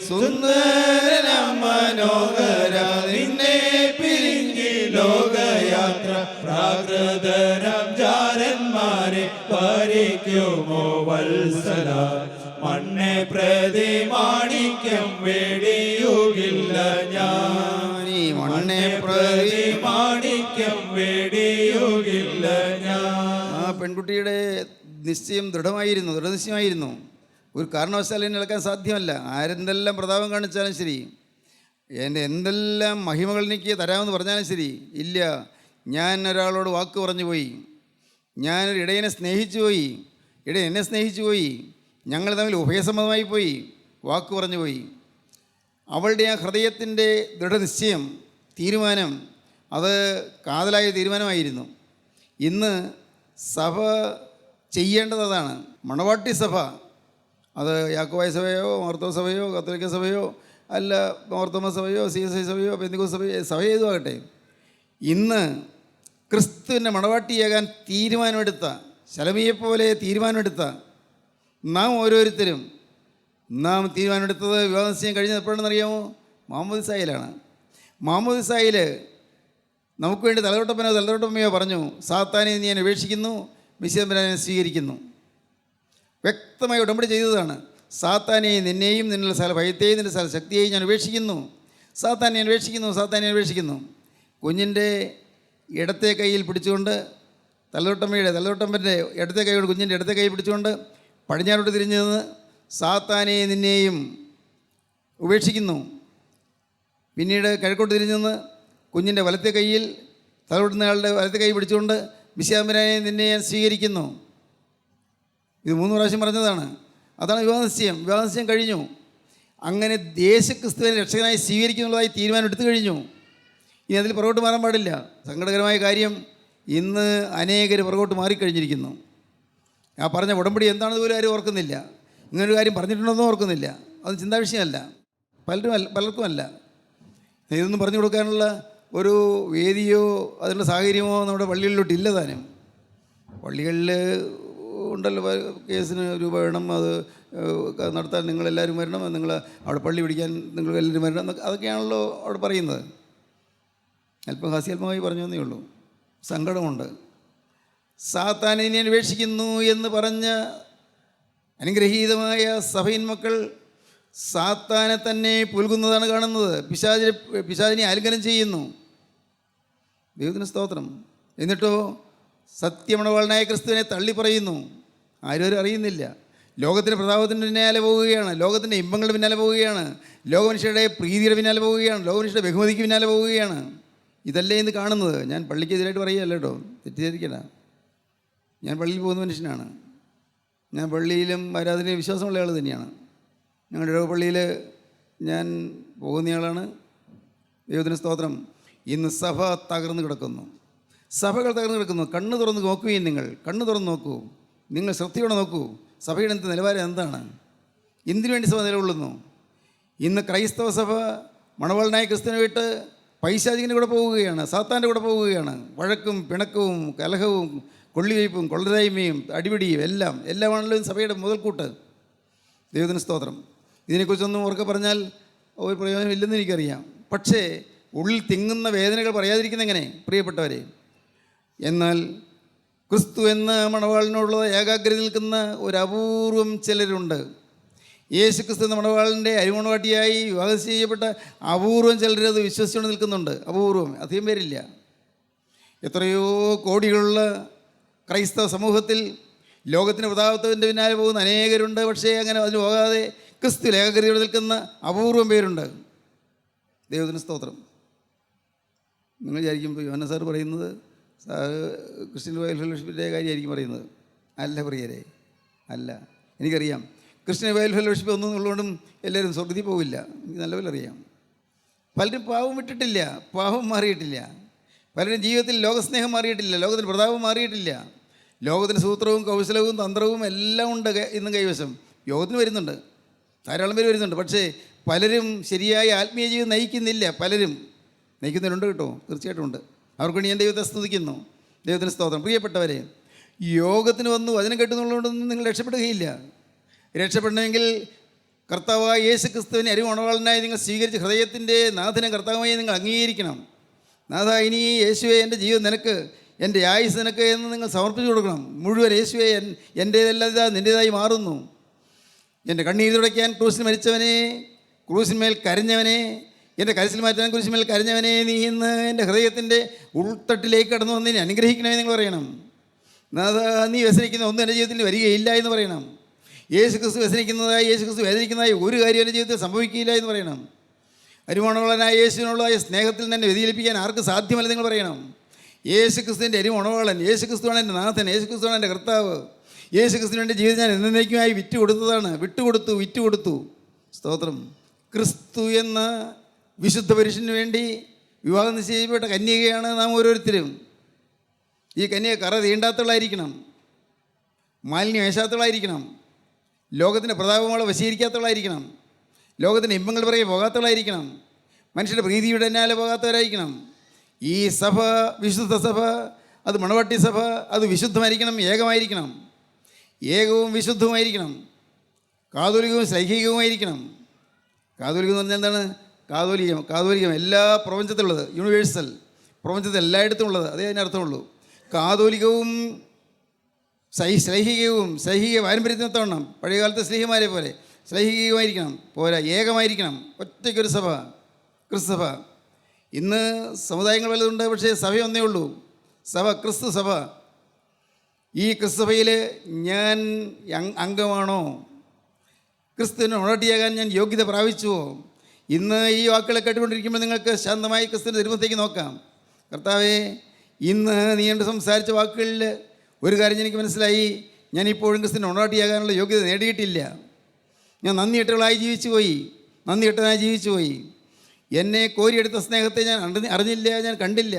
Speaker 2: സുന്ദര മനോഹര നിന്നെ പിരിഞ്ഞി ലോകയാത്ര, പ്രാകൃതരം ജാരന്മാരെ വരിക്കുമോ വത്സല. മണ്ണെ പ്രതി മാണിക്യം വേടിയുകില്ല ഞാൻ, ഈ മണ്ണെ പ്രതി മാണിക്യം വേടിയുകില്ല ഞാൻ. ആ പെൺകുട്ടിയുടെ നിശ്ചയം ദൃഢനിശ്ചയമായിരുന്നു. ഒരു കാരണവശാലും എന്നെ ഇളക്കാൻ സാധ്യമല്ല. ആരെന്തെല്ലാം പ്രതാപം കാണിച്ചാലും ശരി, എൻ്റെ എന്തെല്ലാം മഹിമകൾ എനിക്ക് തരാമെന്ന് പറഞ്ഞാലും ശരി, ഇല്ല, ഞാൻ ഒരാളോട് വാക്ക് പറഞ്ഞു പോയി, ഞാനൊരു ഇടയനെ സ്നേഹിച്ചു പോയി, ഇടയൻ എന്നെ സ്നേഹിച്ചു പോയി, ഞങ്ങൾ തമ്മിൽ ഉഭയസമ്മതമായി പോയി, വാക്ക് പറഞ്ഞു പോയി. അവളുടെ ആ ഹൃദയത്തിൻ്റെ ദൃഢനിശ്ചയം, തീരുമാനം, അത് കാതലായ തീരുമാനമായിരുന്നു. ഇന്ന് സഭ ചെയ്യേണ്ടത് അതാണ്. മണവാട്ടി സഭ അത് യാക്കോബായ സഭയോ മാർത്തോമ സഭയോ കത്തോലിക്ക സഭയോ അല്ല മാർത്തോമ സഭയോ CSI സഭയോ പെന്തിക്കോസ്ത് സഭയോ സഭ ഏതുമാകട്ടെ, ഇന്ന് ക്രിസ്തുവിൻ്റെ മണവാട്ടിയാകാൻ തീരുമാനമെടുത്ത, ശലമിയെപ്പോലെ തീരുമാനമെടുത്ത നാം ഓരോരുത്തരും തീരുമാനമെടുത്തത് വിവാഹ നിശ്ചയം കഴിഞ്ഞത് എപ്പോഴാണെന്നറിയാമോ? മാമോദിസായിലാണ്. മാമോദിസായിൽ നമുക്ക് വേണ്ടി തലതൊട്ടപ്പനയോ പറഞ്ഞു, സാത്താനെ നീ ഞാൻ ഉപേക്ഷിക്കുന്നു, മിശിഹയെ സ്വീകരിക്കുന്നു. വ്യക്തമായി ഉടമ്പടി ചെയ്തതാണ്. സാത്താനെ നിന്നെയും നിന്നുള്ള സ്ഥല ഭയത്തെയും നിൻ്റെ സ്ഥല ശക്തിയെയും ഞാൻ ഉപേക്ഷിക്കുന്നു. സാത്താനെ ഞാൻ ഉപേക്ഷിക്കുന്നു. കുഞ്ഞിൻ്റെ ഇടത്തെ കൈയിൽ പിടിച്ചുകൊണ്ട് തലതൊട്ടമ്മൻ്റെ ഇടത്തെ കൈയോട് കുഞ്ഞിൻ്റെ ഇടത്തെ കൈ പിടിച്ചുകൊണ്ട് പടിഞ്ഞാറോട്ട് തിരിഞ്ഞു നിന്ന് സാത്താനെ നിന്നെയും ഉപേക്ഷിക്കുന്നു. പിന്നീട് കിഴക്കോട്ട് തിരിഞ്ഞു നിന്ന് കുഞ്ഞിൻ്റെ വലത്തെ കൈയിൽ തലവിടുന്നയാളുടെ വലത്തെ കൈ പിടിച്ചുകൊണ്ട് മിശിഹായെ നിന്നെ ഞാൻ സ്വീകരിക്കുന്നു. ഇത് 3 പ്രാവശ്യം പറഞ്ഞതാണ്. അതാണ് വിവാഹ നിശ്ചയം കഴിഞ്ഞു. അങ്ങനെ യേശുക്രിസ്തുവിനെ രക്ഷകനായി സ്വീകരിക്കുന്നുള്ളതായി തീരുമാനം എടുത്തു കഴിഞ്ഞു. ഇനി അതിൽ പുറകോട്ട് മാറാൻ പാടില്ല. സങ്കടകരമായ കാര്യം, ഇന്ന് അനേകർ പുറകോട്ട് മാറിക്കഴിഞ്ഞിരിക്കുന്നു. ആ പറഞ്ഞ ഉടമ്പടി എന്താണെന്ന് പോലും ആരും ഓർക്കുന്നില്ല. ഇങ്ങനൊരു കാര്യം പറഞ്ഞിട്ടുണ്ടെന്നും ഓർക്കുന്നില്ല. അത് ചിന്താ വിഷയമല്ല, പലർക്കുമല്ല. ഇതൊന്നും പറഞ്ഞു കൊടുക്കാനുള്ള ഒരു വേദിയോ അതിനുള്ള സാഹചര്യമോ നമ്മുടെ പള്ളികളിലോട്ട് ഇല്ല താനും. പള്ളികളിൽ ഉണ്ടല്ലോ, കേസിന് രൂപ വേണം, അത് നടത്താൻ നിങ്ങളെല്ലാവരും വരണം, നിങ്ങൾ അവിടെ പള്ളി പിടിക്കാൻ നിങ്ങൾ എല്ലാവരും വരണം എന്നൊക്കെ, അതൊക്കെയാണല്ലോ അവിടെ പറയുന്നത്. അല്പം ഹാസ്യാത്മകമായി പറഞ്ഞു എന്നേ ഉള്ളൂ. സങ്കടമുണ്ട്. സാത്താനെ ഞാൻ ഉപേക്ഷിക്കുന്നു എന്ന് പറഞ്ഞ അനുഗ്രഹീതമായ സഭയിൻ മക്കൾ സാത്താനെ തന്നെ പുൽകുന്നതാണ് കാണുന്നത്. പിശാചിനെ ആലിംഗനം ചെയ്യുന്നു. ദൈവത്തിന് സ്തോത്രം. എന്നിട്ടോ സത്യമണവാളനായ ക്രിസ്തുവിനെ തള്ളി പറയുന്നു. ആരും അറിയുന്നില്ല. ലോകത്തിൻ്റെ പ്രതാപത്തിൻ്റെ പിന്നാലെ പോവുകയാണ്, ലോകത്തിൻ്റെ ഇമ്പങ്ങളുടെ പിന്നാലെ പോവുകയാണ്, ലോകമനുഷ്യരുടെ പ്രീതിയുടെ പിന്നാലെ പോവുകയാണ്, ലോകമനുഷ്യരുടെ ബഹുമതിക്ക് പിന്നാലെ പോവുകയാണ്. ഇതല്ലേ ഇന്ന് കാണുന്നത്. ഞാൻ പള്ളിക്കെതിരായിട്ട് പറയുകയല്ല കേട്ടോ, തെറ്റിദ്ധരിക്കണ്ട. ഞാൻ പള്ളിയിൽ പോകുന്ന മനുഷ്യനാണ്. ഞാൻ പള്ളിയിലും ആരാധനയിൽ വിശ്വാസമുള്ള ആൾ തന്നെയാണ്. ഞങ്ങളുടെ ഇടവപ്പള്ളിയിൽ ഞാൻ പോകുന്നയാളാണ്. ദൈവത്തിന് സ്തോത്രം. ഇന്ന് സഭ തകർന്നു കിടക്കുന്നു. സഭകൾ തകർന്നു കിടക്കുന്നു. കണ്ണ് തുറന്ന് നോക്കുകയും കണ്ണ് തുറന്ന് നോക്കൂ. നിങ്ങൾ ശ്രദ്ധയോടെ നോക്കൂ. സഭയുടെ നിലവാരം എന്താണ്? എന്തിനു വേണ്ടി സഭ നിലകൊള്ളുന്നു? ഇന്ന് ക്രൈസ്തവ സഭ മണവാളനായ ക്രിസ്തുവിനെ വിട്ട് പൈശാചികൻ്റെ കൂടെ പോവുകയാണ്, സാത്താൻ്റെ കൂടെ പോവുകയാണ്. വഴക്കും പിണക്കവും കലഹവും കൊള്ളിവയ്പ്പും കൊള്ളരായ്മയും അടിപിടിയും എല്ലാമാണല്ലോ സഭയുടെ മുതൽക്കൂട്ട്. ദൈവത്തിന് സ്തോത്രം. ഇതിനെക്കുറിച്ചൊന്നും ഉറക്കെ പറഞ്ഞാൽ ഒരു പ്രയോജനമില്ലെന്ന് എനിക്കറിയാം. പക്ഷേ ഉള്ളിൽ തിങ്ങുന്ന വേദനകൾ പറയാതിരിക്കുന്ന എങ്ങനെ പ്രിയപ്പെട്ടവരെ? എന്നാൽ ക്രിസ്തു എന്ന മണവാളിനോടുള്ള ഏകാഗ്രത നിൽക്കുന്ന ഒരു അപൂർവം ചിലരുണ്ട്. യേശു ക്രിസ്തു എന്ന മണവാളിൻ്റെ അരിമണവാട്ടിയായി വിവാഹം ചെയ്യപ്പെട്ട അപൂർവം ചിലരത് വിശ്വസിച്ചുകൊണ്ട് നിൽക്കുന്നുണ്ട്. അപൂർവം, അധികം പേരില്ല. എത്രയോ കോടികളുള്ള ക്രൈസ്തവ സമൂഹത്തിൽ ലോകത്തിൻ്റെ പ്രതാപത്തിൻ്റെ പിന്നാലെ പോകുന്ന അനേകരുണ്ട്. പക്ഷേ അങ്ങനെ അതിന് പോകാതെ ക്രിസ്തു ഏകാഗ്രതയോടെ നിൽക്കുന്ന അപൂർവം പേരുണ്ട്. ദൈവത്തിന് സ്തോത്രം. നിങ്ങൾ വിചാരിക്കുമ്പോൾ യോഹന്നാൻ സാർ പറയുന്നത് ക്രിസ്ത്യൻ റോയൽ ഫെലോഷിപ്പിൻ്റെ കാര്യമായിരിക്കും പറയുന്നത്. അല്ല പ്രിയരെ, അല്ല. എനിക്കറിയാം ക്രിസ്ത്യൻ റോയൽ ഫെലോഷിപ്പ് ഒന്നും ഉള്ളതുകൊണ്ടും എല്ലാവരും സ്വർഗത്തിൽ പോവില്ല. എനിക്ക് നല്ലപോലെ അറിയാം. പലരും പാവം വിട്ടിട്ടില്ല, പാവം മാറിയിട്ടില്ല. പലരും ജീവിതത്തിൽ ലോകസ്നേഹം മാറിയിട്ടില്ല, ലോകത്തിൻ്റെ പ്രതാപം മാറിയിട്ടില്ല. ലോകത്തിൻ്റെ സൂത്രവും കൗശലവും തന്ത്രവും എല്ലാം ഉണ്ട് ഇന്നും കൈവശം. യോഗത്തിന് വരുന്നുണ്ട്, ധാരാളം പേര് വരുന്നുണ്ട്. പക്ഷേ പലരും ശരിയായ ആത്മീയ ജീവിതം നയിക്കുന്നില്ല. പലരും നയിക്കുന്നവരുണ്ട് കേട്ടോ, തീർച്ചയായിട്ടും ഉണ്ട്. അവർക്ക് വേണ്ടി ഞാൻ ദൈവത്തെ സ്തുതിക്കുന്നു. ദൈവത്തിന് സ്തോത്രം. പ്രിയപ്പെട്ടവരെ, യോഗത്തിന് വന്നു വചനം കേട്ടുന്നുള്ളതുകൊണ്ടൊന്നും നിങ്ങൾ രക്ഷപ്പെടുകയില്ല. രക്ഷപ്പെടണമെങ്കിൽ കർത്താവായ യേശു ക്രിസ്തുവിനെ അരിമണവാളനായി നിങ്ങൾ സ്വീകരിച്ച് ഹൃദയത്തിൻ്റെ നാഥനെ കർത്താവായി നിങ്ങൾ അംഗീകരിക്കണം. നാഥ, ഇനി യേശുവെ എൻ്റെ ജീവിതം നിനക്ക്, എൻ്റെ ആയുസ് നിനക്ക് എന്ന് നിങ്ങൾ സമർപ്പിച്ചു കൊടുക്കണം. മുഴുവൻ യേശുവെ എൻ്റേതല്ലാതെ നിൻ്റേതായി മാറുന്നു. എൻ്റെ കണ്ണീര് തുടയ്ക്കാൻ ക്രൂസിൽ മരിച്ചവനെ, ക്രൂസിന്മേൽ കരഞ്ഞവനെ, എൻ്റെ കരച്ചിൽ മാറ്റാൻ ക്രൂസിന്മേൽ കരഞ്ഞവനെ, നീ ഇന്ന് എൻ്റെ ഹൃദയത്തിൻ്റെ ഉൾത്തട്ടിലേക്ക് കടന്നു വന്ന് എന്നെ അനുഗ്രഹിക്കണമെന്ന് നിങ്ങൾ പറയണം. നാഥ, നീ വ്യസനിക്കുന്ന ഒന്നും എൻ്റെ ജീവിതത്തിൽ വരികയില്ല എന്ന് പറയണം. യേശു ക്രിസ്തു വ്യസനിക്കുന്നതായി, യേശു ക്രിസ്തു വേദനിക്കുന്നതായി ഒരു കാര്യം എൻ്റെ ജീവിതത്തിൽ സംഭവിക്കില്ല എന്ന് പറയണം. അരിമണവാളനായ യേശുവിനുള്ളതായ സ്നേഹത്തിൽ തന്നെ വ്യതിചലിപ്പിക്കാൻ ആർക്ക് സാധ്യമല്ല നിങ്ങൾ പറയണം. യേശു ക്രിസ്തുവിൻ്റെ അരിമണവാളൻ, യേശു ക്രിസ്തുവാണ് എൻ്റെ നാഥൻ, യേശു ക്രിസ്തുവാണ് എൻ്റെ കർത്താവ്. യേശു ക്രിസ്തുവിൻ്റെ ജീവിതം ഞാൻ എന്നേക്കുമായി വിറ്റുകൊടുത്തു. സ്തോത്രം. ക്രിസ്തു എന്ന വിശുദ്ധ പുരുഷന് വേണ്ടി വിവാഹം നിശ്ചയിക്കപ്പെട്ട കന്യകയാണ് നാം ഓരോരുത്തരും. ഈ കന്യക കറ തീണ്ടാത്തവളായിരിക്കണം, മാലിന്യം വേശാത്തവളായിരിക്കണം, ലോകത്തിൻ്റെ പ്രതാപങ്ങളെ വശീകരിക്കാത്തവളായിരിക്കണം, ലോകത്തിൻ്റെ ഇമ്പങ്ങൾ പറയെ പോകാത്തവളായിരിക്കണം, മനുഷ്യരുടെ പ്രീതിയുടെ എന്നാലെ പോകാത്തവരായിരിക്കണം. ഈ സഭ, വിശുദ്ധ സഭ, അത് മണവാട്ടി സഭ, അത് വിശുദ്ധമായിരിക്കണം, ഏകമായിരിക്കണം, ഏകവും വിശുദ്ധവുമായിരിക്കണം, കാതോലികവും ശ്ലൈഹികവുമായിരിക്കണം. കാതോലികം എന്ന് പറഞ്ഞാൽ എന്താണ്? കാതോലികം എല്ലാ പ്രപഞ്ചത്തിലുള്ളത്, യൂണിവേഴ്സൽ, പ്രപഞ്ചത്തിൽ എല്ലായിടത്തും ഉള്ളത്, അതേ അതിനർത്ഥമുള്ളൂ. കാതോലികവും ശ്ലൈഹിക പാരമ്പര്യത്തിനൊത്തവണ്ണം പഴയകാലത്തെ സ്ലീഹിമാരെ പോലെ ശ്ലൈഹികമായിരിക്കണം, പോരാ ഏകമായിരിക്കണം, ഒറ്റയ്ക്കൊരു സഭ, ക്രിസ്തുസഭ. ഇന്ന് സമുദായങ്ങൾ വലുതുണ്ട്, പക്ഷേ സഭ ഒന്നേ ഉള്ളൂ, സഭ, ക്രിസ്തു സഭ. ഈ ക്രിസ്തുസഭയിൽ ഞാൻ അംഗമാണോ? ക്രിസ്തുവിന് ഉണട്ടിയാകാൻ ഞാൻ യോഗ്യത പ്രാപിച്ചുവോ? ഇന്ന് ഈ വാക്കുകളെ കേട്ടുകൊണ്ടിരിക്കുമ്പോൾ നിങ്ങൾക്ക് ശാന്തമായി ക്രിസ്തുവിൻ്റെ തിരുമുഖത്തേക്ക് നോക്കാം. കർത്താവേ, ഇന്ന് നീ എൻ്റെ സംസാരിച്ച വാക്കുകളിൽ ഒരു കാര്യം എനിക്ക് മനസ്സിലായി, ഞാനിപ്പോഴും ക്രിസ്തുവിന് ഉണട്ടിയാകാനുള്ള യോഗ്യത നേടിയിട്ടില്ല. ഞാൻ നന്ദികെട്ടവനായി ജീവിച്ചു പോയി. എന്നെ കോരിയെടുത്ത സ്നേഹത്തെ ഞാൻ അറിഞ്ഞില്ല, ഞാൻ കണ്ടില്ല.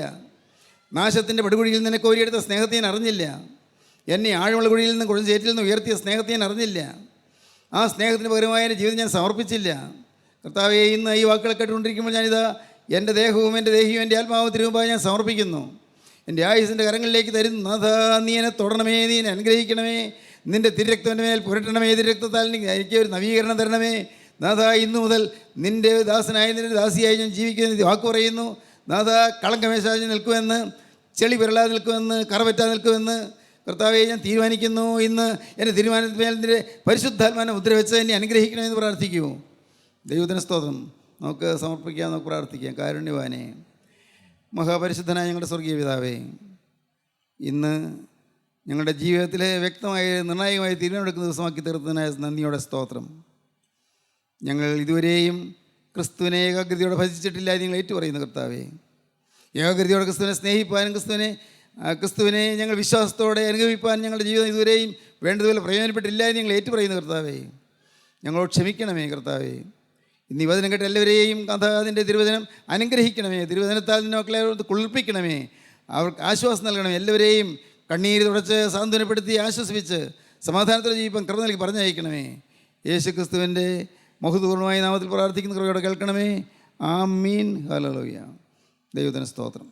Speaker 2: നാശത്തിൻ്റെ പടുകുഴിയിൽ നിന്ന് കോരിയെടുത്ത സ്നേഹത്തെ ഞാൻ അറിഞ്ഞില്ല. എന്നെ ആഴമുള്ള കുഴിയിൽ നിന്ന് കുഴഞ്ചേറ്റിൽ നിന്ന് ഉയർത്തിയ സ്നേഹത്തെ ഞാൻ അറിഞ്ഞില്ല. ആ സ്നേഹത്തിന് പകരമായ എൻ്റെ ജീവിതം ഞാൻ സമർപ്പിച്ചില്ല. കർത്താവേ, ഇന്ന് ഈ വാക്കുകൾ കേട്ടുകൊണ്ടിരിക്കുമ്പോൾ ഞാനിതാ എൻ്റെ ദേഹവും എൻ്റെ ദേഹിയും എൻ്റെ ആത്മാവും തിരുമുമ്പായി ഞാൻ സമർപ്പിക്കുന്നു. എൻ്റെ ആയുസിൻ്റെ കരങ്ങളിലേക്ക് തരുന്നു. നാഥാ, നീ എന്നെ തൊടണമേ, നീ എന്നെ അനുഗ്രഹിക്കണമേ, നിൻ്റെ തിരുരക്തത്തിൻ്റെ മേൽ പുരട്ടണമേ, തിരുരക്തത്താൽ എനിക്ക് ഒരു നവീകരണം തരണമേ. നാഥാ, ഇന്നു മുതൽ നിൻ്റെ ദാസനായി, നിൻ്റെ ദാസിയായി ഞാൻ ജീവിക്കുമെന്ന് വാക്ക് പറയുന്നു. നാഥാ, കളങ്കമേശാതെ നിൽക്കുമെന്ന്, ചെളി പുരളാതെ നിൽക്കുമെന്ന്, കറപറ്റാതെ നിൽക്കുമെന്ന് കർത്താവെ ഞാൻ തീരുമാനിക്കുന്നു. ഇന്ന് എൻ്റെ തീരുമാനത്തിന്മേൽ നിൻ്റെ പരിശുദ്ധാത്മാനെ മുദ്രവെച്ച് എന്നെ അനുഗ്രഹിക്കണമെന്ന് പ്രാർത്ഥിക്കൂ. ദൈവത്തിന് സ്തോത്രം. നമുക്ക് സമർപ്പിക്കാം, നമുക്ക് പ്രാർത്ഥിക്കാം. കാരുണ്യവാനെ, മഹാപരിശുദ്ധനായ ഞങ്ങളുടെ സ്വർഗീയ പിതാവേ, ഇന്ന് ഞങ്ങളുടെ ജീവിതത്തിലെ വ്യക്തമായ നിർണായകമായ തീരുമാനമെടുക്കുന്ന ദിവസമാക്കി തീർത്തതിനായ നന്ദിയോടെ സ്തോത്രം. ഞങ്ങൾ ഇതുവരെയും ക്രിസ്തുവിനെ ഏകാഗ്രതയോടെ ഭജിച്ചിട്ടില്ല, നിങ്ങൾ ഏറ്റുപറയുന്നു കർത്താവേ. ഏകാഗ്രതയോടെ ക്രിസ്തുവിനെ സ്നേഹിപ്പാനും ക്രിസ്തുവിനെ ഞങ്ങൾ വിശ്വാസത്തോടെ അനുഗമിപ്പാൻ ഞങ്ങളുടെ ജീവിതം ഇതുവരെയും വേണ്ടതുപോലെ പ്രയോജനപ്പെട്ടില്ല എന്ന് ഞങ്ങൾ ഏറ്റുപറയുന്നു കർത്താവേ. ഞങ്ങളോട് ക്ഷമിക്കണമേ കർത്താവേ. ഇന്ന് ഈ വചനം കേട്ട എല്ലാവരെയും അതിൻ്റെ തിരുവചനം അനുഗ്രഹിക്കണമേ. തിരുവചനത്താൽ നിന്നെ മക്കളെ കുളിർപ്പിക്കണമേ. അവർക്ക് ആശ്വാസം നൽകണമേ. എല്ലാവരെയും കണ്ണീര് തുടച്ച് സാന്ത്വനപ്പെടുത്തി ആശ്വസിപ്പിച്ച് സമാധാനത്തോടെ ജീവിപ്പം കൃപ നൽകി പറഞ്ഞയക്കണമേ. യേശു ക്രിസ്തുവിൻ്റെ മഹത്വപൂർണ്ണമായ നാമത്തിൽ പ്രാർത്ഥിക്കുന്ന കൃപയോടെ കേൾക്കണമേ. ആമീൻ. ഹല്ലേലൂയ. ദൈവത്തിന് സ്തോത്രം.